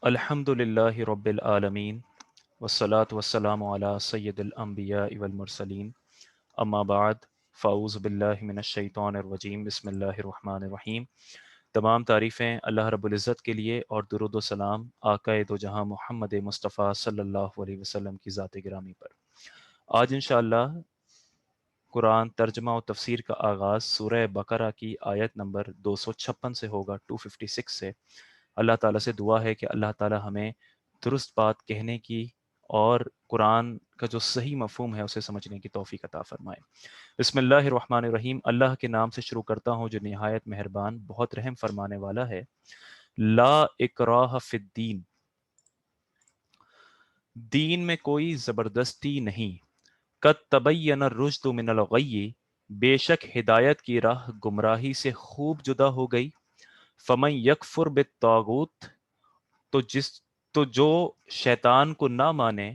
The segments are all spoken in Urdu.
الحمد للہ رب العالمین والصلاة والسلام علی سید الانبیاء والمرسلین اما بعد فاعوذ باللہ من الشیطان الرجیم بسم اللہ الرحمن الرحیم۔ تمام تعریفیں اللہ رب العزت کے لیے اور درود و سلام آقا دو جہاں محمد مصطفیٰ صلی اللہ علیہ وسلم کی ذات گرامی پر۔ آج انشاءاللہ قرآن ترجمہ و تفسیر کا آغاز سورہ بقرہ کی آیت نمبر 256 سے ہوگا، 256 سے۔ اللہ تعالیٰ سے دعا ہے کہ اللہ تعالیٰ ہمیں درست بات کہنے کی اور قرآن کا جو صحیح مفہوم ہے اسے سمجھنے کی توفیق عطا فرمائے۔ بسم اللہ الرحمن الرحیم۔ اللہ کے نام سے شروع کرتا ہوں جو نہایت مہربان بہت رحم فرمانے والا ہے۔ لا اکراہ فی الدین، دین میں کوئی زبردستی نہیں۔ قد تبین الرشد من الغی، بے شک ہدایت کی راہ گمراہی سے خوب جدا ہو گئی۔ فمن یکفر بالطاغوت، تو جو شیطان کو نہ مانے،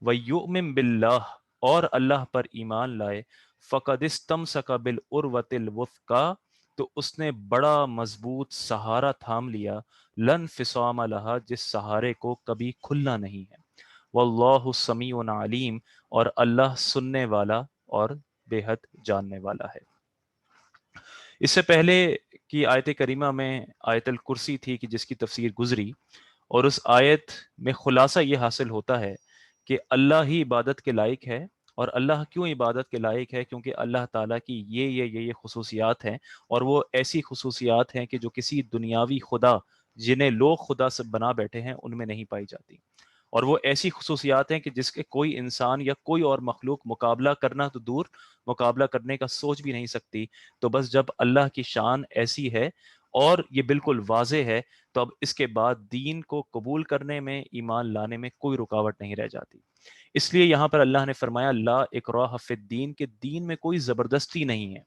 وَيُؤْمِن بِاللَّهِ، اور اللہ پر ایمان لائے، فَقَدِ اسْتَمْسَكَ بِالْعُرْوَةِ الْوُثْقَىٰ، تو اس نے بڑا مضبوط سہارا تھام لیا، لن انفصام لها، جس سہارے کو کبھی کھلنا نہیں ہے۔ واللہ سمیع علیم، اور اللہ سننے والا اور بے حد جاننے والا ہے۔ اس سے پہلے کی آیت کریمہ میں آیت الکرسی تھی کہ جس کی تفسیر گزری، اور اس آیت میں خلاصہ یہ حاصل ہوتا ہے کہ اللہ ہی عبادت کے لائق ہے۔ اور اللہ کیوں عبادت کے لائق ہے؟ کیونکہ اللہ تعالیٰ کی یہ خصوصیات ہیں، اور وہ ایسی خصوصیات ہیں کہ جو کسی دنیاوی خدا جنہیں لوگ خدا سے بنا بیٹھے ہیں ان میں نہیں پائی جاتی، اور وہ ایسی خصوصیات ہیں کہ جس کے کوئی انسان یا کوئی اور مخلوق مقابلہ کرنا تو دور، مقابلہ کرنے کا سوچ بھی نہیں سکتی۔ تو بس جب اللہ کی شان ایسی ہے اور یہ بالکل واضح ہے، تو اب اس کے بعد دین کو قبول کرنے میں، ایمان لانے میں کوئی رکاوٹ نہیں رہ جاتی۔ اس لیے یہاں پر اللہ نے فرمایا لا اکراہ فی الدین، کہ دین میں کوئی زبردستی نہیں ہے۔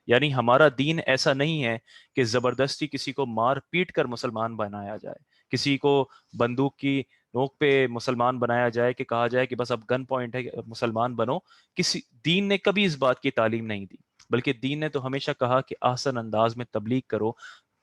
یعنی ہمارا دین ایسا نہیں ہے کہ زبردستی کسی کو مار پیٹ کر مسلمان بنایا جائے، کسی کو بندوق کی نوک پہ مسلمان بنایا جائے، کہ کہا جائے کہ بس اب گن پوائنٹ ہے مسلمان بنو۔ کسی دین نے کبھی اس بات کی تعلیم نہیں دی، بلکہ دین نے تو ہمیشہ کہا کہ احسن انداز میں تبلیغ کرو۔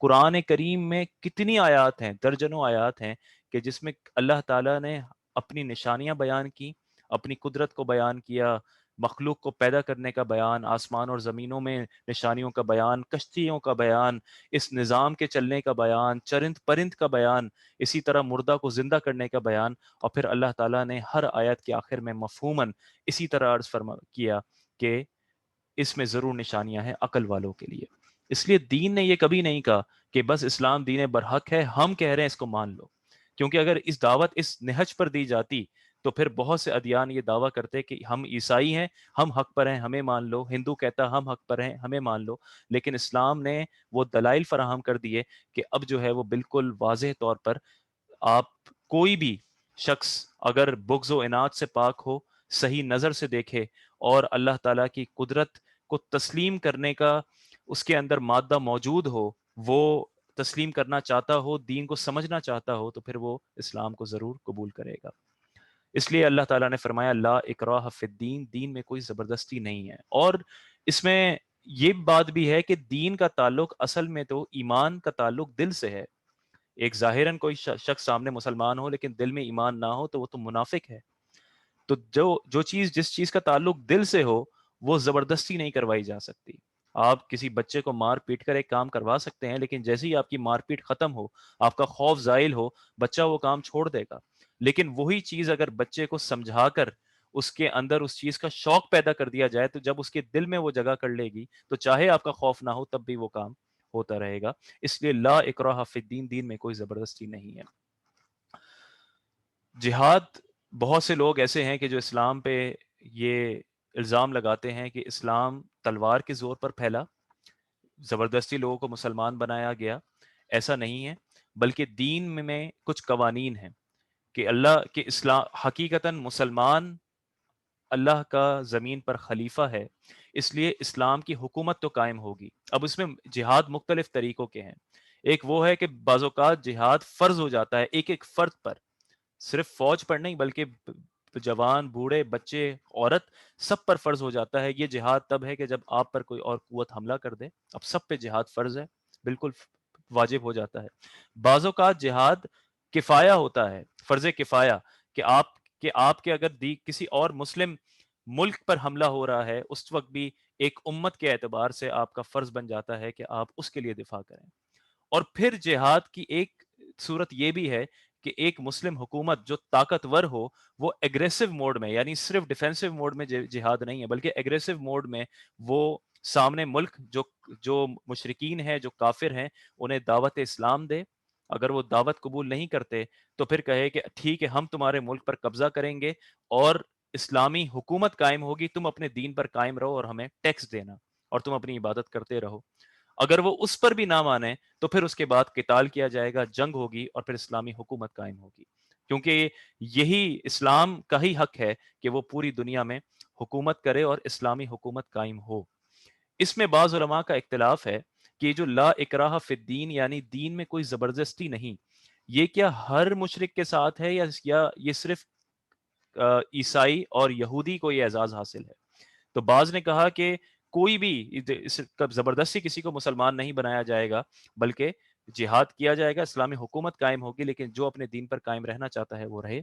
قرآن کریم میں کتنی آیات ہیں، درجنوں آیات ہیں کہ جس میں اللہ تعالیٰ نے اپنی نشانیاں بیان کی، اپنی قدرت کو بیان کیا، مخلوق کو پیدا کرنے کا بیان، آسمان اور زمینوں میں نشانیوں کا بیان، کشتیوں کا بیان، اس نظام کے چلنے کا بیان، چرند پرند کا بیان، اسی طرح مردہ کو زندہ کرنے کا بیان۔ اور پھر اللہ تعالیٰ نے ہر آیت کے آخر میں مفہوماً اسی طرح عرض فرما کیا کہ اس میں ضرور نشانیاں ہیں عقل والوں کے لیے۔ اس لیے دین نے یہ کبھی نہیں کہا کہ بس اسلام دین برحق ہے، ہم کہہ رہے ہیں اس کو مان لو، کیونکہ اگر اس دعوت اس نہج پر دی جاتی تو پھر بہت سے ادیان یہ دعویٰ کرتے کہ ہم عیسائی ہیں، ہم حق پر ہیں، ہمیں مان لو۔ ہندو کہتا ہم حق پر ہیں، ہمیں مان لو۔ لیکن اسلام نے وہ دلائل فراہم کر دیے کہ اب جو ہے وہ بالکل واضح طور پر آپ کوئی بھی شخص اگر بغض و عناد سے پاک ہو، صحیح نظر سے دیکھے اور اللہ تعالیٰ کی قدرت کو تسلیم کرنے کا اس کے اندر مادہ موجود ہو، وہ تسلیم کرنا چاہتا ہو، دین کو سمجھنا چاہتا ہو، تو پھر وہ اسلام کو ضرور قبول کرے گا۔ اس لیے اللہ تعالیٰ نے فرمایا لا اکراہ فی الدین، دین میں کوئی زبردستی نہیں ہے۔ اور اس میں یہ بات بھی ہے کہ دین کا تعلق اصل میں تو ایمان کا تعلق دل سے ہے۔ ایک ظاہراً کوئی شخص سامنے مسلمان ہو لیکن دل میں ایمان نہ ہو تو وہ تو منافق ہے۔ تو جو چیز جس چیز کا تعلق دل سے ہو وہ زبردستی نہیں کروائی جا سکتی۔ آپ کسی بچے کو مار پیٹ کر ایک کام کروا سکتے ہیں، لیکن جیسے ہی آپ کی مار پیٹ ختم ہو، آپ کا خوف زائل ہو، بچہ وہ کام چھوڑ دے گا۔ لیکن وہی چیز اگر بچے کو سمجھا کر اس کے اندر اس چیز کا شوق پیدا کر دیا جائے، تو جب اس کے دل میں وہ جگہ کر لے گی تو چاہے آپ کا خوف نہ ہو تب بھی وہ کام ہوتا رہے گا۔ اس لیے لا اکراہ فی الدین، دین میں کوئی زبردستی نہیں ہے۔ جہاد، بہت سے لوگ ایسے ہیں کہ جو اسلام پہ یہ الزام لگاتے ہیں کہ اسلام تلوار کے زور پر پھیلا، زبردستی لوگوں کو مسلمان بنایا گیا۔ ایسا نہیں ہے، بلکہ دین میں کچھ قوانین ہیں کہ اللہ کے اسلام حقیقتاً مسلمان اللہ کا زمین پر خلیفہ ہے، اس لیے اسلام کی حکومت تو قائم ہوگی۔ اب اس میں جہاد مختلف طریقوں کے ہیں۔ ایک وہ ہے کہ بعض اوقات جہاد فرض ہو جاتا ہے ایک ایک فرد پر، صرف فوج پر نہیں بلکہ جوان، بوڑھے، بچے، عورت، سب پر فرض ہو جاتا ہے۔ یہ جہاد تب ہے کہ جب آپ پر کوئی اور قوت حملہ کر دے، اب سب پہ جہاد فرض ہے، بالکل واجب ہو جاتا ہے۔ بعض اوقات جہاد کفایہ ہوتا ہے، فرض کفایہ، کہ آپ کے اگر کسی اور مسلم ملک پر حملہ ہو رہا ہے اس وقت بھی ایک امت کے اعتبار سے آپ کا فرض بن جاتا ہے کہ آپ اس کے لیے دفاع کریں۔ اور پھر جہاد کی ایک صورت یہ بھی ہے کہ ایک مسلم حکومت جو طاقتور ہو وہ ایگریسو موڈ میں، یعنی صرف ڈیفینسو موڈ میں جہاد نہیں ہے بلکہ ایگریسو موڈ میں وہ سامنے ملک جو مشرکین ہیں، جو کافر ہیں، انہیں دعوت اسلام دے۔ اگر وہ دعوت قبول نہیں کرتے تو پھر کہے کہ ٹھیک ہے ہم تمہارے ملک پر قبضہ کریں گے اور اسلامی حکومت قائم ہوگی، تم اپنے دین پر قائم رہو اور ہمیں ٹیکس دینا اور تم اپنی عبادت کرتے رہو۔ اگر وہ اس پر بھی نہ مانے تو پھر اس کے بعد قتال کیا جائے گا، جنگ ہوگی اور پھر اسلامی حکومت قائم ہوگی، کیونکہ یہی اسلام کا ہی حق ہے کہ وہ پوری دنیا میں حکومت کرے اور اسلامی حکومت قائم ہو۔ اس میں بعض علماء کا اختلاف ہے کہ جو لا اکراہ فی الدین یعنی دین میں کوئی زبردستی نہیں، یہ کیا ہر مشرک کے ساتھ ہے یا یہ صرف عیسائی اور یہودی کو یہ اعزاز حاصل ہے؟ تو بعض نے کہا کہ کوئی بھی زبردستی کسی کو مسلمان نہیں بنایا جائے گا، بلکہ جہاد کیا جائے گا، اسلامی حکومت قائم ہوگی، لیکن جو اپنے دین پر قائم رہنا چاہتا ہے وہ رہے۔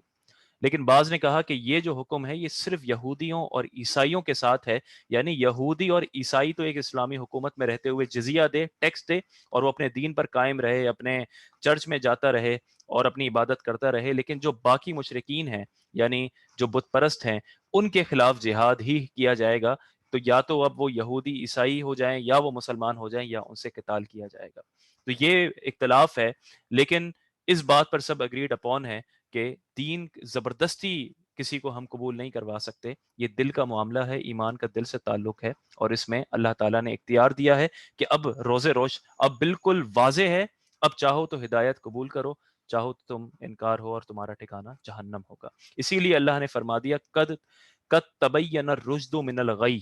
لیکن بعض نے کہا کہ یہ جو حکم ہے یہ صرف یہودیوں اور عیسائیوں کے ساتھ ہے، یعنی یہودی اور عیسائی تو ایک اسلامی حکومت میں رہتے ہوئے جزیہ دے، ٹیکس دے، اور وہ اپنے دین پر قائم رہے، اپنے چرچ میں جاتا رہے اور اپنی عبادت کرتا رہے، لیکن جو باقی مشرکین ہیں یعنی جو بت پرست ہیں ان کے خلاف جہاد ہی کیا جائے گا۔ تو یا تو اب وہ یہودی عیسائی ہو جائیں یا وہ مسلمان ہو جائیں یا ان سے قتال کیا جائے گا۔ تو یہ اختلاف ہے، لیکن اس بات پر سب اگریڈ اپون ہے کہ دین زبردستی کسی کو ہم قبول نہیں کروا سکتے، یہ دل کا معاملہ ہے، ایمان کا دل سے تعلق ہے، اور اس میں اللہ تعالیٰ نے اختیار دیا ہے کہ اب روزے روش اب بالکل واضح ہے، اب چاہو تو ہدایت قبول کرو، چاہو تو تم انکار ہو اور تمہارا ٹھکانہ جہنم ہوگا۔ اسی لیے اللہ نے فرما دیا قد تبین الرشد من الغی،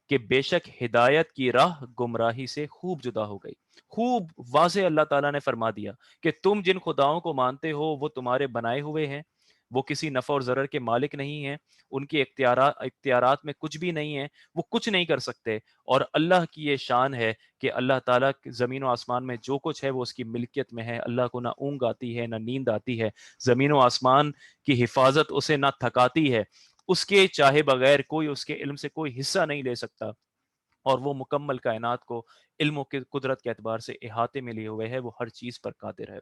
کہ بے شک ہدایت کی راہ گمراہی سے خوب جدا ہو گئی۔ خوب واضح اللہ تعالیٰ نے فرما دیا کہ تم جن خداؤں کو مانتے ہو وہ تمہارے بنائے ہوئے ہیں، وہ کسی نفع اور ضرر کے مالک نہیں ہیں، ان کے اختیارات میں کچھ بھی نہیں ہے، وہ کچھ نہیں کر سکتے، اور اللہ کی یہ شان ہے کہ اللہ تعالیٰ زمین و آسمان میں جو کچھ ہے وہ اس کی ملکیت میں ہے۔ اللہ کو نہ اونگ آتی ہے نہ نیند آتی ہے، زمین و آسمان کی حفاظت اسے نہ تھکاتی ہے، اس کے چاہے بغیر کوئی اس کے علم سے کوئی حصہ نہیں لے سکتا، اور وہ مکمل کائنات کو علم و قدرت کے اعتبار سے احاطے میں لیے ہوئے ہے، وہ ہر چیز پر قادر ہے۔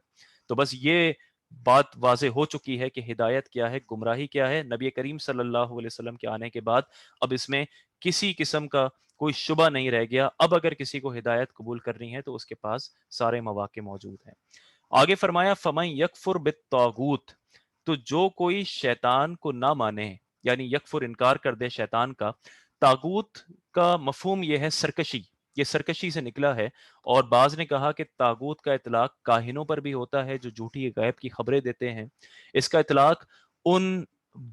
تو بس یہ بات واضح ہو چکی ہے کہ ہدایت کیا ہے، گمراہی کیا ہے۔ نبی کریم صلی اللہ علیہ وسلم کے آنے کے بعد اب اس میں کسی قسم کا کوئی شبہ نہیں رہ گیا، اب اگر کسی کو ہدایت قبول کرنی ہے تو اس کے پاس سارے مواقع موجود ہیں۔ آگے فرمایا فَمَن یکفر بالطاغوت، تو جو کوئی شیطان کو نہ مانے، یعنی یکفر انکار کر دے شیطان کا۔ طاغوت کا مفہوم یہ ہے سرکشی، یہ سرکشی سے نکلا ہے، اور بعض نے کہا کہ طاغوت کا اطلاق کاہنوں پر بھی ہوتا ہے جو جھوٹی غیب کی خبریں دیتے ہیں۔ اس کا اطلاق ان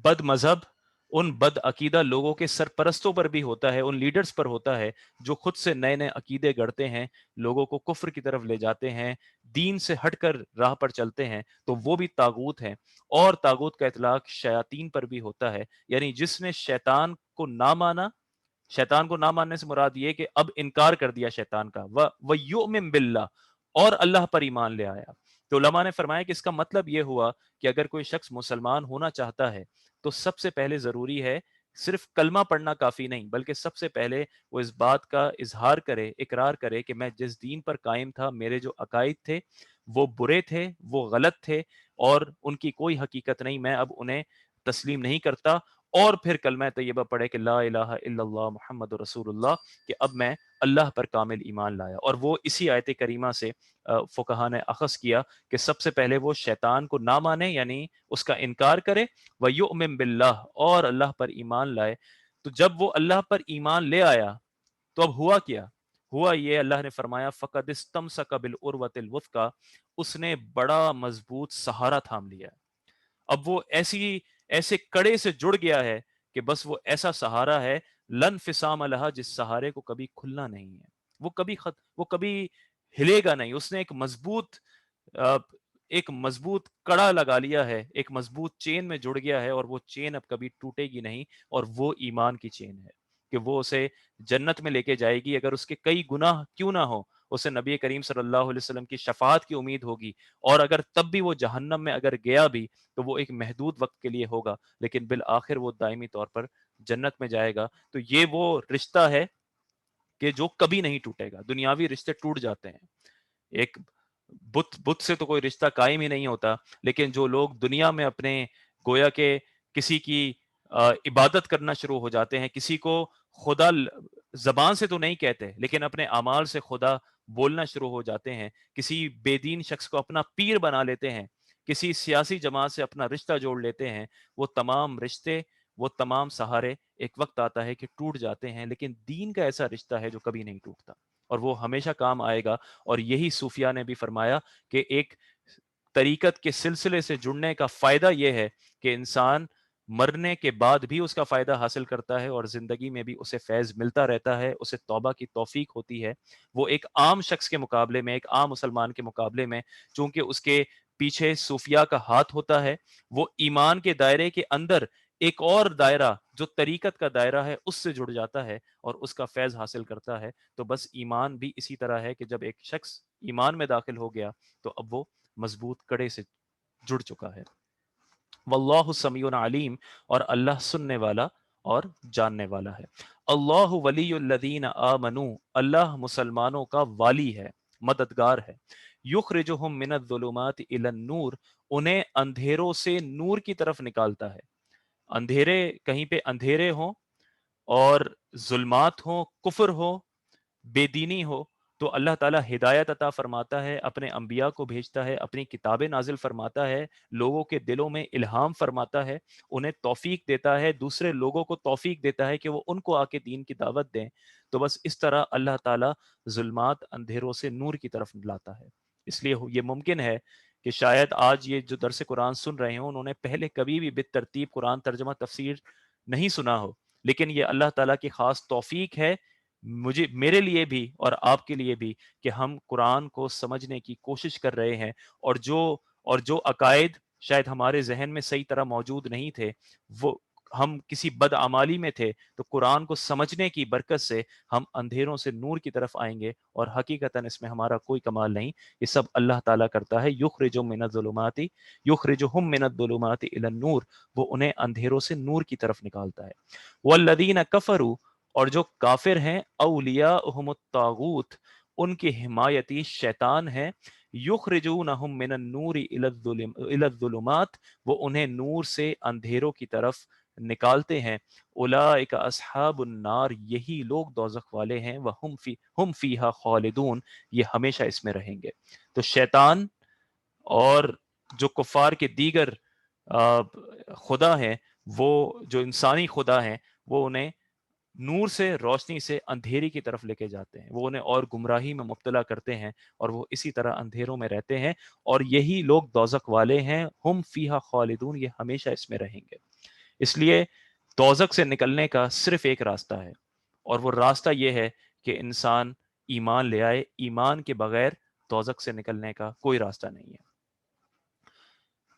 بد مذہب، ان بد عقیدہ لوگوں کے سرپرستوں پر بھی ہوتا ہے، ان لیڈرز پر ہوتا ہے جو خود سے نئے نئے عقیدے گڑھتے ہیں، لوگوں کو کفر کی طرف لے جاتے ہیں، دین سے ہٹ کر راہ پر چلتے ہیں، تو وہ بھی طاغوت ہیں۔ اور طاغوت کا اطلاق شیاطین پر بھی ہوتا ہے، یعنی جس نے شیطان کو نہ مانا، شیطان کو نہ ماننے سے مراد یہ کہ اب انکار کر دیا شیطان کا، وَيُؤْمِن بِاللَّهِ، اور اللہ پر ایمان لے آیا۔ تو علماء نے فرمایا کہ اس کا مطلب یہ ہوا کہ اگر کوئی شخص مسلمان ہونا چاہتا ہے تو سب سے پہلے ضروری ہے، صرف کلمہ پڑھنا کافی نہیں، بلکہ سب سے پہلے وہ اس بات کا اظہار کرے، اقرار کرے کہ میں جس دین پر قائم تھا، میرے جو عقائد تھے وہ برے تھے، وہ غلط تھے، اور ان کی کوئی حقیقت نہیں، میں اب انہیں تسلیم نہیں کرتا، اور پھر کلمہ طیبہ پڑھے کہ لا الہ الا اللہ محمد رسول اللہ، کہ اب میں اللہ پر کامل ایمان لایا۔ اور وہ اسی آیت کریمہ سے فقہا نے اخذ کیا کہ سب سے پہلے وہ شیطان کو نہ مانے، یعنی اس کا انکار کرے، وَيُؤْمِن بِاللَّهِ، اور اللہ پر ایمان لائے۔ تو جب وہ اللہ پر ایمان لے آیا تو اب ہوا کیا؟ ہوا یہ، اللہ نے فرمایا فَقَدِ اسْتَمْسَكَ بِالْعُرْوَةِ الْوُثْقَىٰ، اس نے بڑا مضبوط سہارا تھام لیا ہے۔ اب وہ ایسے کڑے سے جڑ گیا ہے کہ بس وہ ایسا سہارا ہے لن فسام لہا، جس سہارے کو کبھی کھلنا نہیں ہے، وہ کبھی ہلے گا نہیں۔ اس نے آ، ایک مضبوط کڑا لگا لیا ہے، ایک مضبوط چین میں جڑ گیا ہے، اور وہ چین اب کبھی ٹوٹے گی نہیں، اور وہ ایمان کی چین ہے۔ کہ وہ اسے جنت میں لے کے جائے گی، اگر اس کے کئی گناہ کیوں نہ ہو اسے نبی کریم صلی اللہ علیہ وسلم کی شفاعت کی امید ہوگی، اور اگر تب بھی وہ جہنم میں اگر گیا بھی تو وہ ایک محدود وقت کے لیے ہوگا، لیکن بالآخر وہ دائمی طور پر جنت میں جائے گا۔ تو یہ وہ رشتہ ہے کہ جو کبھی نہیں ٹوٹے گا۔ دنیاوی رشتے ٹوٹ جاتے ہیں، ایک بت سے تو کوئی رشتہ قائم ہی نہیں ہوتا، لیکن جو لوگ دنیا میں اپنے گویا کہ کسی کی عبادت کرنا شروع ہو جاتے ہیں، کسی کو خدا زبان سے تو نہیں کہتے لیکن اپنے اعمال سے خدا بولنا شروع ہو جاتے ہیں، کسی بے دین شخص کو اپنا پیر بنا لیتے ہیں، کسی سیاسی جماعت سے اپنا رشتہ جوڑ لیتے ہیں، وہ تمام رشتے، وہ تمام سہارے ایک وقت آتا ہے کہ ٹوٹ جاتے ہیں، لیکن دین کا ایسا رشتہ ہے جو کبھی نہیں ٹوٹتا اور وہ ہمیشہ کام آئے گا۔ اور یہی صوفیہ نے بھی فرمایا کہ ایک طریقت کے سلسلے سے جڑنے کا فائدہ یہ ہے کہ انسان مرنے کے بعد بھی اس کا فائدہ حاصل کرتا ہے اور زندگی میں بھی اسے فیض ملتا رہتا ہے، اسے توبہ کی توفیق ہوتی ہے۔ وہ ایک عام شخص کے مقابلے میں، ایک عام مسلمان کے مقابلے میں، چونکہ اس کے پیچھے صوفیاء کا ہاتھ ہوتا ہے، وہ ایمان کے دائرے کے اندر ایک اور دائرہ جو طریقت کا دائرہ ہے اس سے جڑ جاتا ہے اور اس کا فیض حاصل کرتا ہے۔ تو بس ایمان بھی اسی طرح ہے کہ جب ایک شخص ایمان میں داخل ہو گیا تو اب وہ مضبوط کڑے سے جڑ چکا ہے۔ واللہ سمیع علیم، اور اللہ سننے والا اور جاننے والا ہے۔ اللہ ولی الذین آمنوا، اللہ مسلمانوں کا والی ہے، مددگار ہے۔ یخرجہم من الظلمات الی النور، انہیں اندھیروں سے نور کی طرف نکالتا ہے۔ اندھیرے، کہیں پہ اندھیرے ہوں اور ظلمات ہوں، کفر ہو، بے دینی ہو، تو اللہ تعالیٰ ہدایت عطا فرماتا ہے، اپنے انبیاء کو بھیجتا ہے، اپنی کتابیں نازل فرماتا ہے، لوگوں کے دلوں میں الہام فرماتا ہے، انہیں توفیق دیتا ہے، دوسرے لوگوں کو توفیق دیتا ہے کہ وہ ان کو آ کے دین کی دعوت دیں۔ تو بس اس طرح اللہ تعالیٰ ظلمات، اندھیروں سے نور کی طرف لاتا ہے۔ اس لیے یہ ممکن ہے کہ شاید آج یہ جو درس قرآن سن رہے ہوں انہوں نے پہلے کبھی بھی بالترتیب قرآن ترجمہ تفسیر نہیں سنا ہو، لیکن یہ اللہ تعالیٰ کی خاص توفیق ہے میرے لیے بھی اور آپ کے لیے بھی کہ ہم قرآن کو سمجھنے کی کوشش کر رہے ہیں، اور جو عقائد شاید ہمارے ذہن میں صحیح طرح موجود نہیں تھے، وہ ہم کسی بدعمالی میں تھے، تو قرآن کو سمجھنے کی برکت سے ہم اندھیروں سے نور کی طرف آئیں گے، اور حقیقتاً اس میں ہمارا کوئی کمال نہیں، یہ سب اللہ تعالیٰ کرتا ہے۔ یخرجہم من الظلمات الی النور، وہ انہیں اندھیروں سے نور کی طرف نکالتا ہے۔ والذین کفروا، اور جو کافر ہیں، اولیاءہم الطاغوت، ان کی حمایتی شیطان ہے، یخرجونہم من النور الی الظلمات، وہ انہیں نور سے اندھیروں کی طرف نکالتے ہیں۔ اولئک اصحاب النار، یہی لوگ دوزخ والے ہیں، ہم فیہا خالدون، یہ ہمیشہ اس میں رہیں گے۔ تو شیطان اور جو کفار کے دیگر خدا ہیں، وہ جو انسانی خدا ہیں، وہ انہیں نور سے، روشنی سے اندھیری کی طرف لے کے جاتے ہیں، وہ انہیں اور گمراہی میں مبتلا کرتے ہیں اور وہ اسی طرح اندھیروں میں رہتے ہیں، اور یہی لوگ دوزخ والے ہیں، ہم فیہا خالدون، یہ ہمیشہ اس میں رہیں گے۔ اس لیے دوزخ سے نکلنے کا صرف ایک راستہ ہے، اور وہ راستہ یہ ہے کہ انسان ایمان لے آئے، ایمان کے بغیر دوزخ سے نکلنے کا کوئی راستہ نہیں ہے۔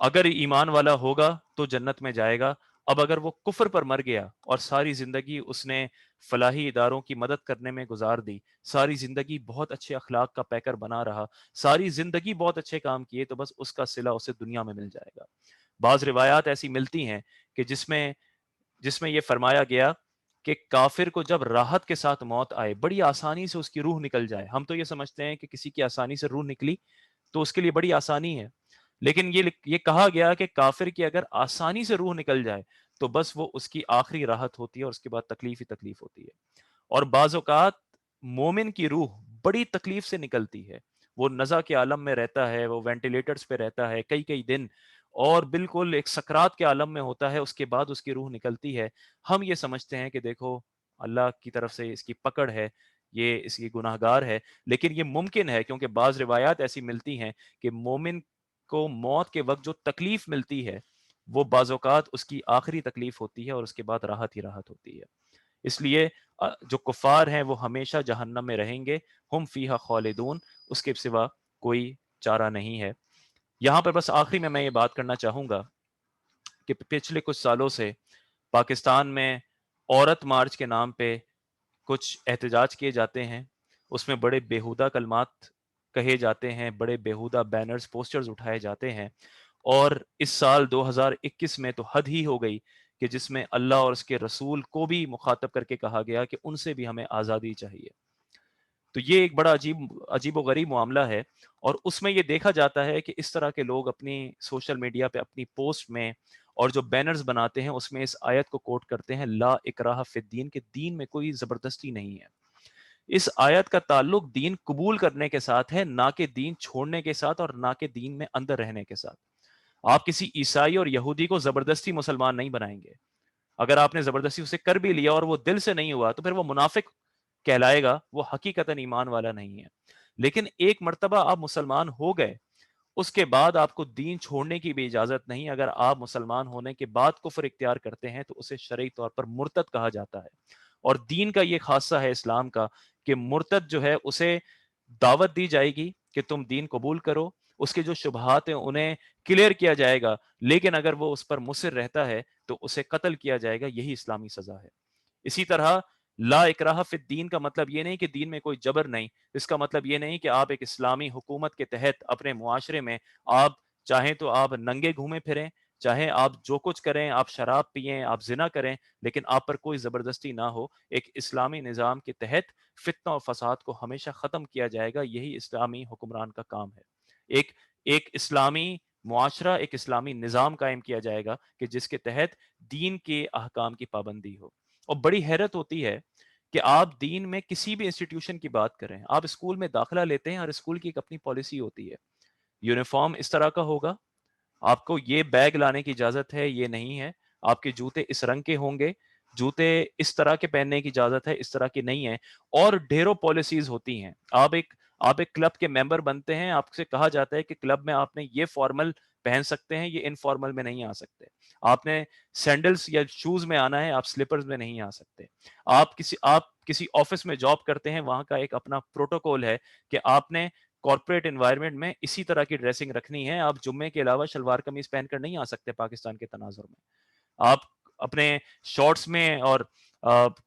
اگر ایمان والا ہوگا تو جنت میں جائے گا، اب اگر وہ کفر پر مر گیا اور ساری زندگی اس نے فلاحی اداروں کی مدد کرنے میں گزار دی، ساری زندگی بہت اچھے اخلاق کا پیکر بنا رہا، ساری زندگی بہت اچھے کام کیے، تو بس اس کا صلہ اسے دنیا میں مل جائے گا۔ بعض روایات ایسی ملتی ہیں کہ جس میں یہ فرمایا گیا کہ کافر کو جب راحت کے ساتھ موت آئے، بڑی آسانی سے اس کی روح نکل جائے، ہم تو یہ سمجھتے ہیں کہ کسی کی آسانی سے روح نکلی تو اس کے لیے بڑی آسانی ہے، لیکن یہ کہا گیا کہ کافر کی اگر آسانی سے روح نکل جائے تو بس وہ اس کی آخری راحت ہوتی ہے، اور اس کے بعد تکلیف ہی تکلیف ہوتی ہے۔ اور بعض اوقات مومن کی روح بڑی تکلیف سے نکلتی ہے، وہ نزع کے عالم میں رہتا ہے، وہ وینٹیلیٹرز پہ رہتا ہے کئی کئی دن، اور بالکل ایک سکرات کے عالم میں ہوتا ہے، اس کے بعد اس کی روح نکلتی ہے۔ ہم یہ سمجھتے ہیں کہ دیکھو اللہ کی طرف سے اس کی پکڑ ہے، یہ اس کی گناہ گار ہے، لیکن یہ ممکن ہے کیونکہ بعض روایات ایسی ملتی ہیں کہ مومن کو موت کے وقت جو تکلیف ملتی ہے وہ بعض اوقات اس کی آخری تکلیف ہوتی ہے، اور اس کے بعد راحت ہی راحت ہوتی ہے۔ اس لیے جو کفار ہیں وہ ہمیشہ جہنم میں رہیں گے، ہم فیہا خالدون، اس کے سوا کوئی چارہ نہیں ہے۔ یہاں پر بس آخری میں یہ بات کرنا چاہوں گا کہ پچھلے کچھ سالوں سے پاکستان میں عورت مارچ کے نام پہ کچھ احتجاج کیے جاتے ہیں، اس میں بڑے بیہودہ کلمات کہے جاتے ہیں، بڑے بیہودہ بینرز پوسٹرز اٹھائے جاتے ہیں، اور اس سال 2021 میں تو حد ہی ہو گئی کہ جس میں اللہ اور اس کے رسول کو بھی مخاطب کر کے کہا گیا کہ ان سے بھی ہمیں آزادی چاہیے۔ تو یہ ایک بڑا عجیب و غریب معاملہ ہے، اور اس میں یہ دیکھا جاتا ہے کہ اس طرح کے لوگ اپنی سوشل میڈیا پہ اپنی پوسٹ میں اور جو بینرز بناتے ہیں اس میں اس آیت کو کوٹ کرتے ہیں، لا اکراہ فی الدین، کہ دین میں کوئی زبردستی نہیں ہے۔ اس آیت کا تعلق دین قبول کرنے کے ساتھ ہے، نہ کہ دین چھوڑنے کے ساتھ، اور نہ کہ دین میں اندر رہنے کے ساتھ۔ آپ کسی عیسائی اور یہودی کو زبردستی مسلمان نہیں بنائیں گے۔ اگر آپ نے زبردستی اسے کر بھی لیا اور وہ دل سے نہیں ہوا تو پھر وہ منافق کہلائے گا، وہ حقیقتاً ایمان والا نہیں ہے۔ لیکن ایک مرتبہ آپ مسلمان ہو گئے، اس کے بعد آپ کو دین چھوڑنے کی بھی اجازت نہیں۔ اگر آپ مسلمان ہونے کے بعد کفر اختیار کرتے ہیں تو اسے شرعی طور پر مرتد کہا جاتا ہے، اور دین کا یہ خاصہ ہے اسلام کا کہ مرتد جو ہے اسے دعوت دی جائے گی کہ تم دین قبول کرو، اس کے جو شبہات ہیں انہیں کلیئر کیا جائے گا، لیکن اگر وہ اس پر مصر رہتا ہے تو اسے قتل کیا جائے گا۔ یہی اسلامی سزا ہے۔ اسی طرح لا اکراہ فی الدین کا مطلب یہ نہیں کہ دین میں کوئی جبر نہیں، اس کا مطلب یہ نہیں کہ آپ ایک اسلامی حکومت کے تحت اپنے معاشرے میں آپ چاہیں تو آپ ننگے گھومے پھریں، چاہیں آپ جو کچھ کریں، آپ شراب پئیں، آپ زنا کریں، لیکن آپ پر کوئی زبردستی نہ ہو۔ ایک اسلامی نظام کے تحت فتنہ و فساد کو ہمیشہ ختم کیا جائے گا، یہی اسلامی حکمران کا کام ہے۔ ایک ایک اسلامی معاشرہ، ایک اسلامی نظام قائم کیا جائے گا کہ جس کے تحت دین کے احکام کی پابندی ہو۔ اور بڑی حیرت ہوتی ہے کہ آپ دین میں کسی بھی انسٹیٹیوشن کی بات کریں، آپ اسکول میں داخلہ لیتے ہیں اور اسکول کی ایک اپنی پالیسی ہوتی ہے، یونیفارم اس طرح کا ہوگا، آپ کو یہ بیگ لانے کی اجازت ہے، یہ نہیں ہے، آپ کے جوتے اس رنگ کے ہوں گے، جوتے اس طرح کے پہننے کی اجازت ہے، اس طرح کی نہیں ہے، اور ڈھیروں پالیسیز ہوتی ہیں۔ آپ ایک کلب کے ممبر بنتے ہیں، آپ سے کہا جاتا ہے کہ کلب میں آپ نے یہ فارمل پہن سکتے ہیں، یہ انفارمل میں نہیں آ سکتے، آپ نے سینڈلز یا شوز میں آنا ہے، آپ سلیپرز میں نہیں آ سکتے۔ آپ کسی آفس میں جاب کرتے ہیں، وہاں کا ایک اپنا پروٹوکول ہے کہ آپ نے کارپوریٹ انوائرمنٹ میں اسی طرح کی ڈریسنگ رکھنی ہے، آپ جمعے کے علاوہ شلوار قمیض پہن کر نہیں آ سکتے پاکستان کے تناظر میں، آپ اپنے شارٹس میں اور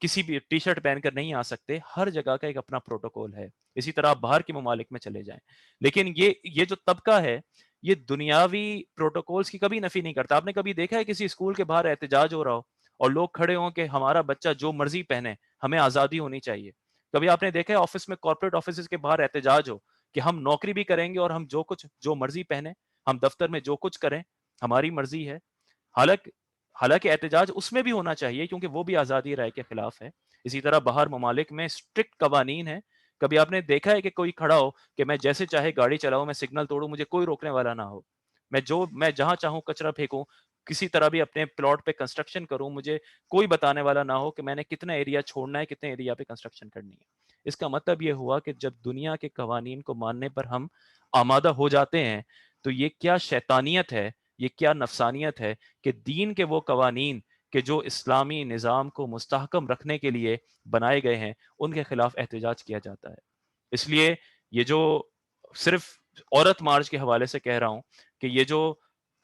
کسی بھی ٹی شرٹ پہن کر نہیں آ سکتے۔ ہر جگہ کا ایک اپنا پروٹوکول ہے۔ اسی طرح آپ باہر کے ممالک میں چلے جائیں، لیکن یہ جو طبقہ ہے یہ دنیاوی پروٹوکولز کی کبھی نفی نہیں کرتا۔ آپ نے کبھی دیکھا ہے کسی اسکول کے باہر احتجاج ہو رہا ہو اور لوگ کھڑے ہوں کہ ہمارا بچہ جو مرضی پہنے، ہمیں آزادی ہونی چاہیے؟ کبھی آپ نے دیکھا ہے آفس میں، کارپوریٹ آفیسز کے باہر احتجاج ہو کہ ہم نوکری بھی کریں گے اور ہم جو مرضی پہنے، ہم دفتر میں جو کچھ کریں ہماری مرضی ہے؟ حالانکہ احتجاج اس میں بھی ہونا چاہیے کیونکہ وہ بھی آزادی رائے کے خلاف ہے۔ اسی طرح باہر ممالک میں اسٹرکٹ قوانین ہیں۔ کبھی آپ نے دیکھا ہے کہ کوئی کھڑا ہو کہ میں جیسے چاہے گاڑی چلاؤں، میں سگنل توڑوں، مجھے کوئی روکنے والا نہ ہو، میں جہاں چاہوں کچرا پھینکوں، کسی طرح بھی اپنے پلاٹ پہ کنسٹرکشن کروں، مجھے کوئی بتانے والا نہ ہو کہ میں نے کتنا ایریا چھوڑنا ہے، کتنے ایریا پہ کنسٹرکشن کرنی ہے؟ اس کا مطلب یہ ہوا کہ جب دنیا کے قوانین کو ماننے پر ہم آمادہ ہو جاتے ہیں تو یہ کیا شیطانیت ہے، یہ کیا نفسانیت ہے کہ دین کے وہ قوانین کہ جو اسلامی نظام کو مستحکم رکھنے کے لیے بنائے گئے ہیں ان کے خلاف احتجاج کیا جاتا ہے۔ اس لیے یہ جو صرف عورت مارچ کے حوالے سے کہہ رہا ہوں کہ یہ جو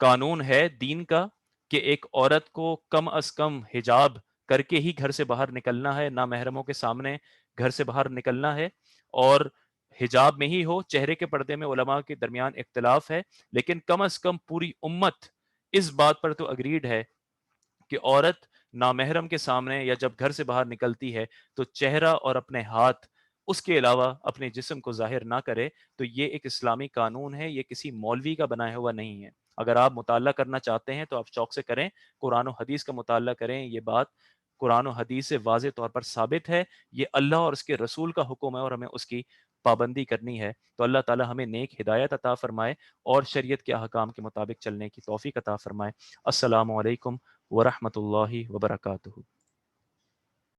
قانون ہے دین کا کہ ایک عورت کو کم از کم حجاب کر کے ہی گھر سے باہر نکلنا ہے، نہ محرموں کے سامنے گھر سے باہر نکلنا ہے، اور حجاب میں ہی ہو، چہرے کے پردے میں علماء کے درمیان اختلاف ہے، لیکن کم از کم پوری امت اس بات پر تو اگریڈ ہے کہ عورت نامحرم کے سامنے یا جب گھر سے باہر نکلتی ہے تو چہرہ اور اپنے ہاتھ، اس کے علاوہ اپنے جسم کو ظاہر نہ کرے۔ تو یہ ایک اسلامی قانون ہے، یہ کسی مولوی کا بنایا ہوا نہیں ہے۔ اگر آپ مطالعہ کرنا چاہتے ہیں تو آپ شوق سے کریں، قرآن و حدیث کا مطالعہ کریں، یہ بات قرآن و حدیث سے واضح طور پر ثابت ہے، یہ اللہ اور اس کے رسول کا حکم ہے اور ہمیں اس کی پابندی کرنی ہے۔ تو اللہ تعالی ہمیں نیک ہدایت عطا فرمائے اور شریعت کے احکام کے مطابق چلنے کی توفیق عطا فرمائے۔ السلام علیکم ورحمۃ اللہ وبرکاتہ۔